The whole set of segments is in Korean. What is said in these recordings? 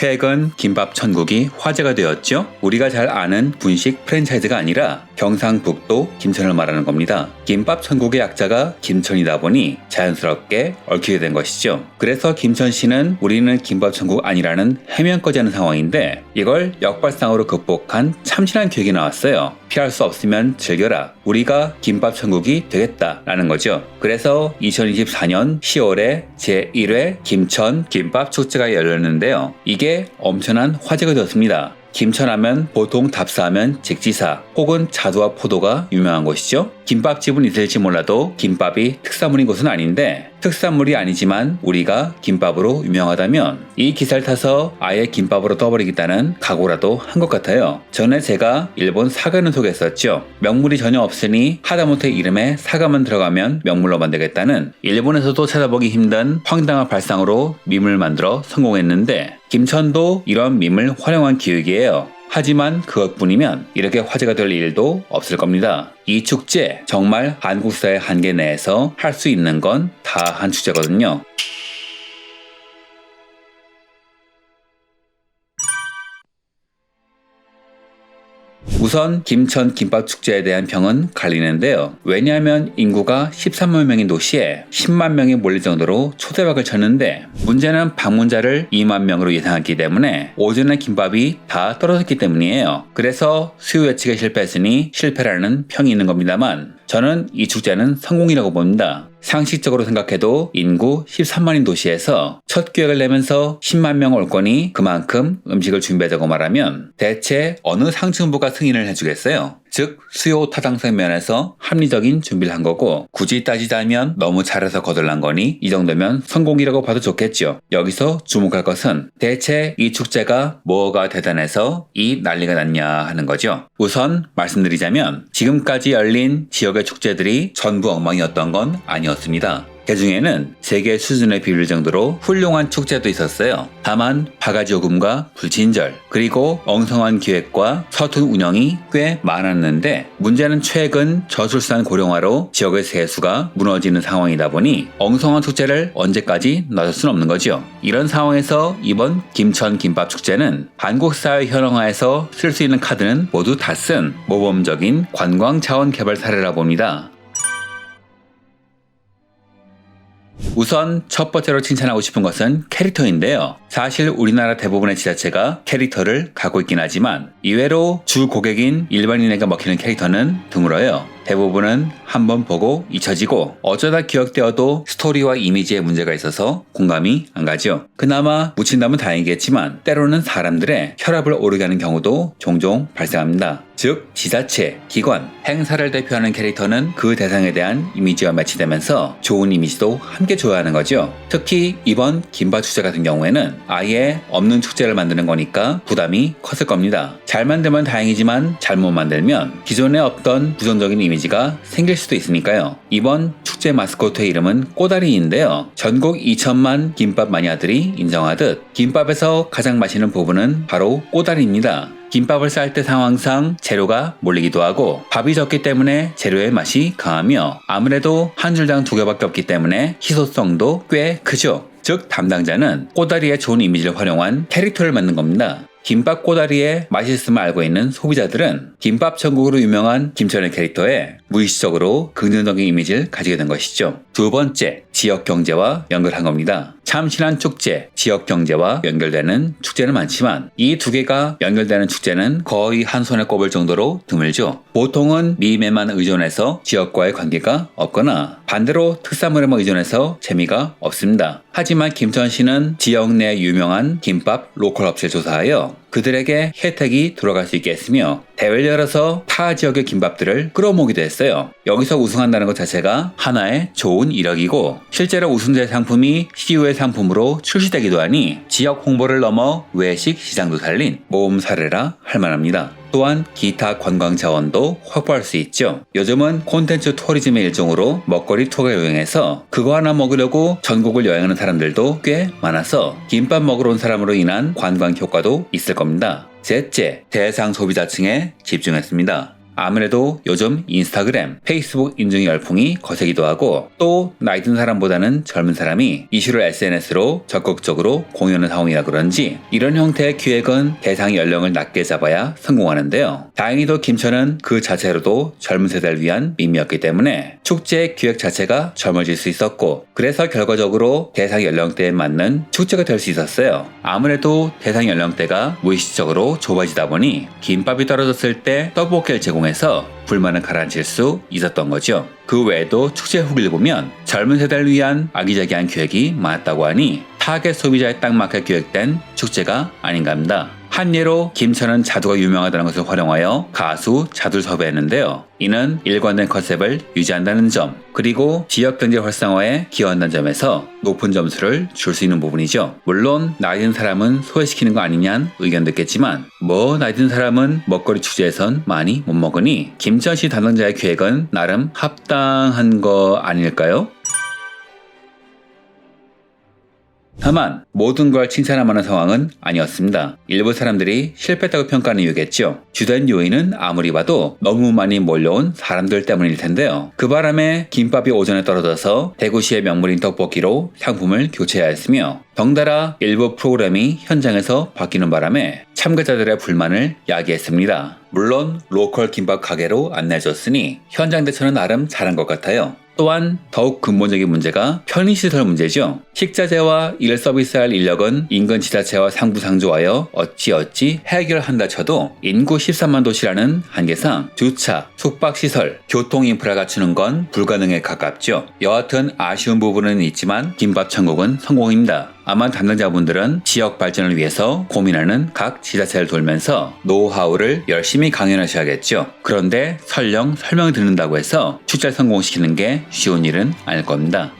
최근 김밥 천국이 화제가 되었죠. 우리가 잘 아는 분식 프랜차이즈가 아니라 경상북도 김천을 말하는 겁니다. 김밥 천국의 약자가 김천이다 보니 자연스럽게 얽히게 된 것이죠. 그래서 김천시는 우리는 김밥 천국 아니라는 해명까지 하는 상황인데 이걸 역발상으로 극복한 참신한 계획이 나왔어요. 피할 수 없으면 즐겨라. 우리가 김밥 천국이 되겠다라는 거죠. 그래서 2024년 10월에 제1회 김천 김밥 축제가 열렸는데요. 이게 엄청난 화제가 되었습니다. 김천하면 보통 답사하면 직지사 혹은 자두와 포도가 유명한 곳이죠. 김밥집은 있을지 몰라도 김밥이 특산물인 곳은 아닌데 특산물이 아니지만 우리가 김밥으로 유명하다면 이 기사를 타서 아예 김밥으로 떠버리겠다는 각오라도 한 것 같아요. 전에 제가 일본 사과는 소개했었죠. 명물이 전혀 없으니 하다못해 이름에 사과만 들어가면 명물로 만들겠다는 일본에서도 찾아보기 힘든 황당한 발상으로 밈을 만들어 성공했는데 김천도 이런 밈을 활용한 기획이에요. 하지만 그것뿐이면 이렇게 화제가 될 일도 없을 겁니다. 이 축제 정말 한국사의 한계 내에서 할 수 있는 건 다 한 축제거든요. 우선 김천 김밥 축제에 대한 평은 갈리는데요. 왜냐하면 인구가 13만 명인 도시에 10만 명이 몰릴 정도로 초대박을 쳤는데 문제는 방문자를 2만 명으로 예상했기 때문에 오전에 김밥이 다 떨어졌기 때문이에요. 그래서 수요 예측에 실패했으니 실패라는 평이 있는 겁니다만 저는 이 축제는 성공이라고 봅니다. 상식적으로 생각해도 인구 13만인 도시에서 첫 기획을 내면서 10만 명 올 거니 그만큼 음식을 준비하자고 말하면 대체 어느 상층부가 승인을 해주겠어요? 즉 수요 타당성 면에서 합리적인 준비를 한 거고 굳이 따지자면 너무 잘해서 거덜난 거니 이 정도면 성공이라고 봐도 좋겠죠. 여기서 주목할 것은 대체 이 축제가 뭐가 대단해서 이 난리가 났냐 하는 거죠. 우선 말씀드리자면 지금까지 열린 지역의 축제들이 전부 엉망이었던 건 아니었습니다. 그 중에는 세계 수준에 비빌 정도로 훌륭한 축제도 있었어요. 다만 바가지 요금과 불친절 그리고 엉성한 기획과 서툰 운영이 꽤 많았는데 문제는 최근 저출산 고령화로 지역의 세수가 무너지는 상황이다 보니 엉성한 축제를 언제까지 놔둘 수는 없는 거죠. 이런 상황에서 이번 김천 김밥 축제는 한국 사회 현황화에서 쓸 수 있는 카드는 모두 다 쓴 모범적인 관광 자원 개발 사례라 봅니다. 우선 첫 번째로 칭찬하고 싶은 것은 캐릭터인데요. 사실 우리나라 대부분의 지자체가 캐릭터를 갖고 있긴 하지만 이외로 주 고객인 일반인에게 먹히는 캐릭터는 드물어요. 대부분은 한번 보고 잊혀지고 어쩌다 기억되어도 스토리와 이미지에 문제가 있어서 공감이 안 가죠. 그나마 묻힌다면 다행이겠지만 때로는 사람들의 혈압을 오르게 하는 경우도 종종 발생합니다. 즉 지자체, 기관, 행사를 대표하는 캐릭터는 그 대상에 대한 이미지와 매치되면서 좋은 이미지도 함께 줘야 하는 거죠. 특히 이번 김밥 축제 같은 경우에는 아예 없는 축제를 만드는 거니까 부담이 컸을 겁니다. 잘 만들면 다행이지만 잘못 만들면 기존에 없던 부정적인 이미지가 생길 수도 있으니까요. 이번 축제 마스코트의 이름은 꼬다리인데요. 전국 2천만 김밥 마니아들이 인정하듯 김밥에서 가장 맛있는 부분은 바로 꼬다리입니다. 김밥을 쌀 때 상황상 재료가 몰리기도 하고 밥이 적기 때문에 재료의 맛이 강하며 아무래도 한 줄당 2개밖에 없기 때문에 희소성도 꽤 크죠. 즉 담당자는 꼬다리의 좋은 이미지를 활용한 캐릭터를 만든 겁니다. 김밥 꼬다리의 맛있음을 알고 있는 소비자들은 김밥 천국으로 유명한 김천의 캐릭터에 무의식적으로 긍정적인 이미지를 가지게 된 것이죠. 두 번째, 지역 경제와 연결한 겁니다. 참신한 축제, 지역 경제와 연결되는 축제는 많지만 이 두 개가 연결되는 축제는 거의 한 손에 꼽을 정도로 드물죠. 보통은 밈에만 의존해서 지역과의 관계가 없거나 반대로 특산물에만 의존해서 재미가 없습니다. 하지만 김천시는 지역 내 유명한 김밥 로컬 업체를 조사하여 그들에게 혜택이 들어갈 수 있게 했으며 대회를 열어서 타 지역의 김밥들을 끌어모으기도 했어요. 여기서 우승한다는 것 자체가 하나의 좋은 이력이고 실제로 우승자 상품이 CU의 상품으로 출시되기도 하니 지역 홍보를 넘어 외식 시장도 살린 모범 사례라 할 만합니다. 또한 기타 관광 자원도 확보할 수 있죠. 요즘은 콘텐츠 투어리즘의 일종으로 먹거리 투어가 유행해서 그거 하나 먹으려고 전국을 여행하는 사람들도 꽤 많아서 김밥 먹으러 온 사람으로 인한 관광 효과도 있을 겁니다. 셋째, 대상 소비자층에 집중했습니다. 아무래도 요즘 인스타그램, 페이스북 인증 열풍이 거세기도 하고 또 나이 든 사람보다는 젊은 사람이 이슈를 SNS로 적극적으로 공유하는 상황이라 그런지 이런 형태의 기획은 대상 연령을 낮게 잡아야 성공하는데요. 다행히도 김천은 그 자체로도 젊은 세대를 위한 밈이었기 때문에 축제 기획 자체가 젊어질 수 있었고 그래서 결과적으로 대상 연령대에 맞는 축제가 될 수 있었어요. 아무래도 대상 연령대가 무의식적으로 좁아지다 보니 김밥이 떨어졌을 때 떡볶이를 제공해서 불만을 가라앉힐 수 있었던 거죠. 그 외에도 축제 후기를 보면 젊은 세대를 위한 아기자기한 기획이 많았다고 하니 타겟 소비자에 딱 맞게 기획된 축제가 아닌가 합니다. 한 예로 김천은 자두가 유명하다는 것을 활용하여 가수 자두를 섭외했는데요. 이는 일관된 컨셉을 유지한다는 점, 그리고 지역경제 활성화에 기여한다는 점에서 높은 점수를 줄 수 있는 부분이죠. 물론 나이 든 사람은 소외시키는 거 아니냐는 의견도 있겠지만 나이 든 사람은 먹거리 축제에선 많이 못 먹으니 김천시 담당자의 기획은 나름 합당한 거 아닐까요? 다만 모든 걸 칭찬할 만한 상황은 아니었습니다. 일부 사람들이 실패했다고 평가하는 이유겠죠. 주된 요인은 아무리 봐도 너무 많이 몰려온 사람들 때문일 텐데요. 그 바람에 김밥이 오전에 떨어져서 대구시의 명물인 떡볶이로 상품을 교체해야 했으며 덩달아 일부 프로그램이 현장에서 바뀌는 바람에 참가자들의 불만을 야기했습니다. 물론 로컬 김밥 가게로 안내해줬으니 현장 대처는 나름 잘한 것 같아요. 또한 더욱 근본적인 문제가 편의시설 문제죠. 식자재와 이를 서비스할 인력은 인근 지자체와 상부상조하여 어찌어찌 해결한다 쳐도 인구 13만 도시라는 한계상 주차, 숙박시설, 교통인프라 갖추는 건 불가능에 가깝죠. 여하튼 아쉬운 부분은 있지만 김밥천국은 성공입니다. 아마 담당자분들은 지역 발전을 위해서 고민하는 각 지자체를 돌면서 노하우를 열심히 강연하셔야겠죠. 그런데 설령 설명을 듣는다고 해서 축제를 성공시키는 게 쉬운 일은 아닐 겁니다.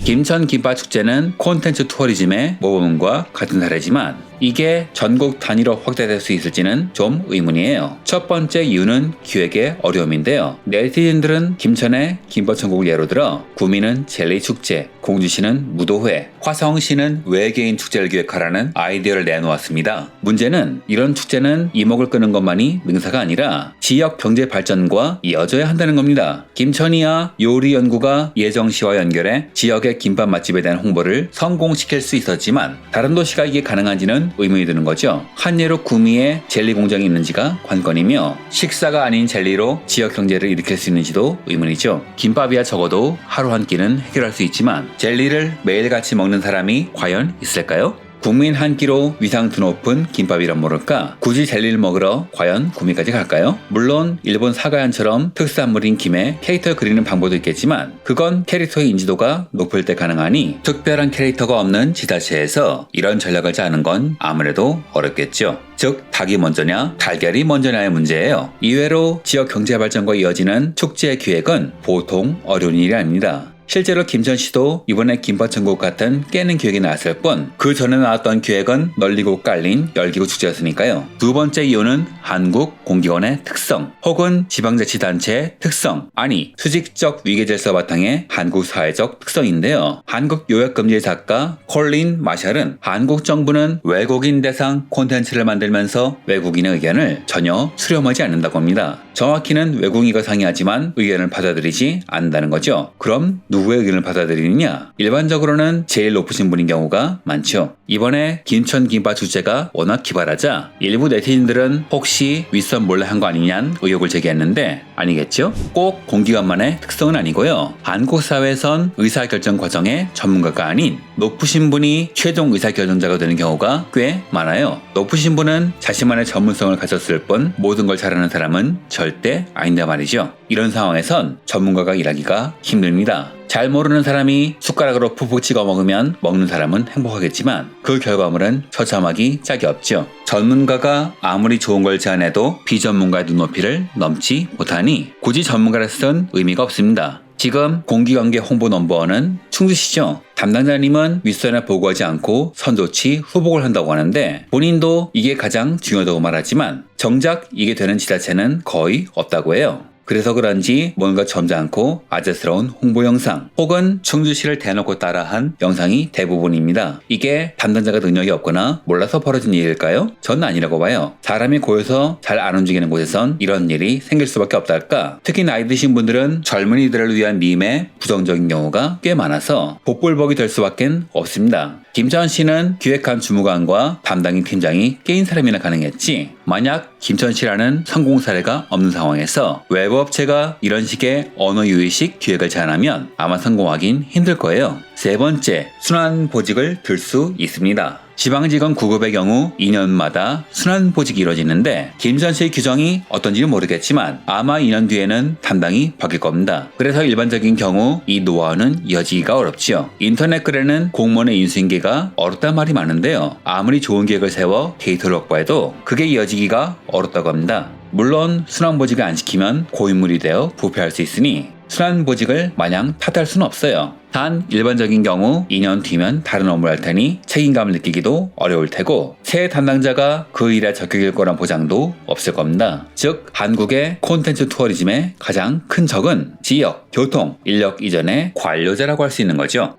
김천 김밥축제는 콘텐츠 투어리즘의 모범과 같은 사례지만 이게 전국 단위로 확대될 수 있을지는 좀 의문이에요. 첫 번째 이유는 기획의 어려움인데요. 네티즌들은 김천의 김밥천국을 예로 들어 구미는 젤리축제, 공주시는 무도회, 화성시는 외계인 축제를 기획하라는 아이디어를 내놓았습니다. 문제는 이런 축제는 이목을 끄는 것만이 능사가 아니라 지역 경제 발전과 이어져야 한다는 겁니다. 김천이야 요리연구가 예정시와 연결해 지역의 김밥 맛집에 대한 홍보를 성공시킬 수 있었지만 다른 도시가 이게 가능한지는 의문이 드는 거죠. 한 예로 구미에 젤리 공장이 있는지가 관건이며 식사가 아닌 젤리로 지역 경제를 일으킬 수 있는지도 의문이죠. 김밥이야 적어도 하루 한 끼는 해결할 수 있지만 젤리를 매일같이 먹는 사람이 과연 있을까요? 국민 한 끼로 위상 드높은 김밥이란 모를까 굳이 젤리를 먹으러 과연 구미까지 갈까요? 물론 일본 사과현처럼 특산물인 김에 캐릭터를 그리는 방법도 있겠지만 그건 캐릭터의 인지도가 높을 때 가능하니 특별한 캐릭터가 없는 지자체에서 이런 전략을 짜는 건 아무래도 어렵겠죠. 즉 닭이 먼저냐 달걀이 먼저냐의 문제예요. 이외로 지역 경제 발전과 이어지는 축제 기획은 보통 어려운 일이 아닙니다. 실제로 김천시도 이번에 김밥천국 같은 깨는 기획이 나왔을 뿐 그 전에 나왔던 기획은 널리고 깔린 열기구 축제였으니까요. 두 번째 이유는 한국공기원의 특성 혹은 지방자치단체의 특성 아니 수직적 위계질서 바탕의 한국사회적 특성인데요. 한국요약금지의 작가 콜린 마샬은 한국 정부는 외국인 대상 콘텐츠를 만들면서 외국인의 의견을 전혀 수렴하지 않는다고 합니다. 정확히는 외국인과 상의하지만 의견을 받아들이지 않는다는 거죠. 그럼 누구의 의견을 받아들이느냐? 일반적으로는 제일 높으신 분인 경우가 많죠. 이번에 김천 김밥 축제가 워낙 기발하자 일부 네티즌들은 혹시 윗선 몰래 한 거 아니냐는 의혹을 제기했는데 아니겠죠? 꼭 공기관만의 특성은 아니고요. 한국 사회에선 의사결정 과정의 전문가가 아닌 높으신 분이 최종 의사결정자가 되는 경우가 꽤 많아요. 높으신 분은 자신만의 전문성을 가졌을 뿐 모든 걸 잘하는 사람은 절대 아닌데 말이죠. 이런 상황에선 전문가가 일하기가 힘듭니다. 잘 모르는 사람이 숟가락으로 푹푹 찍어 먹으면 먹는 사람은 행복하겠지만 그 결과물은 처참하기 짝이 없죠. 전문가가 아무리 좋은 걸 제안해도 비전문가의 눈높이를 넘지 못하니 굳이 전문가를 쓴 의미가 없습니다. 지금 공기관계 홍보 넘버원은 충주시죠. 담당자님은 윗선에 보고하지 않고 선조치 후복을 한다고 하는데 본인도 이게 가장 중요하다고 말하지만 정작 이게 되는 지자체는 거의 없다고 해요. 그래서 그런지 뭔가 점잖고 아재스러운 홍보 영상 혹은 충주시를 대놓고 따라한 영상이 대부분입니다. 이게 담당자가 능력이 없거나 몰라서 벌어진 일일까요? 전 아니라고 봐요. 사람이 고여서 잘 안 움직이는 곳에선 이런 일이 생길 수밖에 없달까. 특히 나이 드신 분들은 젊은이들을 위한 밈에 부정적인 경우가 꽤 많아서 복불복이 될 수밖에 없습니다. 김천 씨는 기획한 주무관과 담당인 팀장이 깨인 사람이나 가능했지, 만약 김천 씨라는 성공 사례가 없는 상황에서 외부 업체가 이런 식의 언어 유희식 기획을 제안하면 아마 성공하긴 힘들 거예요. 세 번째, 순환보직을 들 수 있습니다. 지방직원 9급의 경우 2년마다 순환보직이 이루어지는데 김천 씨의 규정이 어떤지는 모르겠지만 아마 2년 뒤에는 담당이 바뀔 겁니다. 그래서 일반적인 경우 이 노하우는 이어지기가 어렵지요. 인터넷 글에는 공무원의 인수인계가 어렵단 말이 많은데요. 아무리 좋은 계획을 세워 데이터를 확보해도 그게 이어지기가 어렵다고 합니다. 물론 순환보직을 안 시키면 고인물이 되어 부패할 수 있으니 순환보직을 마냥 탓할 수는 없어요. 단 일반적인 경우 2년 뒤면 다른 업무를 할 테니 책임감을 느끼기도 어려울 테고 새 담당자가 그 일에 적격일 거란 보장도 없을 겁니다. 즉 한국의 콘텐츠 투어리즘의 가장 큰 적은 지역, 교통, 인력 이전의 관료제라고 할 수 있는 거죠.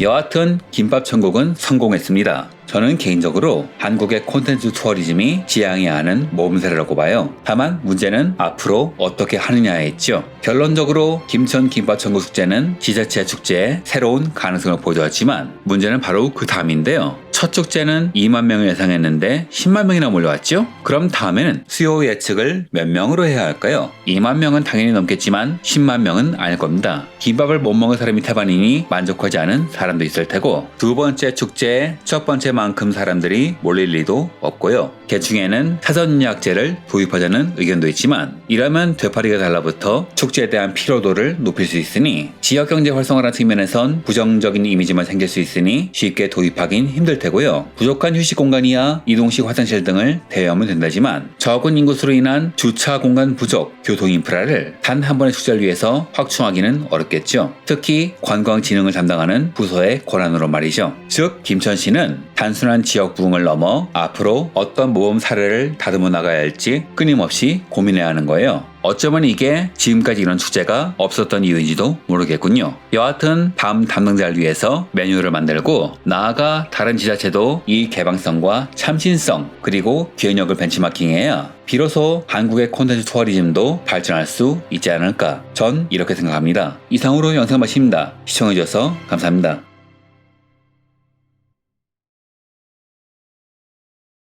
여하튼 김밥천국은 성공했습니다. 저는 개인적으로 한국의 콘텐츠 투어리즘이 지향해야 하는 모범사례라고 봐요. 다만 문제는 앞으로 어떻게 하느냐에 있죠. 결론적으로 김천 김밥천국 축제는 지자체 축제에 새로운 가능성을 보여주었지만 문제는 바로 그 다음인데요. 첫 축제는 2만 명을 예상했는데 10만 명이나 몰려왔죠? 그럼 다음에는 수요 예측을 몇 명으로 해야 할까요? 2만 명은 당연히 넘겠지만 10만 명은 아닐 겁니다. 김밥을 못 먹은 사람이 태반이니 만족하지 않은 사람도 있을 테고 두 번째 축제에 첫 번째만큼 사람들이 몰릴 리도 없고요. 개중에는 사전 예약제를 도입하자는 의견도 있지만 이러면 되팔이가 달라붙어 축제에 대한 피로도를 높일 수 있으니 지역경제 활성화라는 측면에선 부정적인 이미지만 생길 수 있으니 쉽게 도입하긴 힘들 테고요. 부족한 휴식 공간이야 이동식 화장실 등을 대여하면 된다지만 적은 인구수로 인한 주차 공간 부족, 교통 인프라를 단 한 번의 축제를 위해서 확충하기는 어렵겠죠. 특히 관광진흥을 담당하는 부서의 권한으로 말이죠. 즉 김천시는 단순한 지역 부흥을 넘어 앞으로 어떤 모범 사례를 다듬어 나가야 할지 끊임없이 고민해야 하는 거예요. 어쩌면 이게 지금까지 이런 축제가 없었던 이유인지도 모르겠군요. 여하튼 다음 담당자를 위해서 메뉴를 만들고 나아가 다른 지자체도 이 개방성과 참신성 그리고 기획력을 벤치마킹해야 비로소 한국의 콘텐츠 투어리즘도 발전할 수 있지 않을까, 전 이렇게 생각합니다. 이상으로 영상 마칩니다. 시청해주셔서 감사합니다.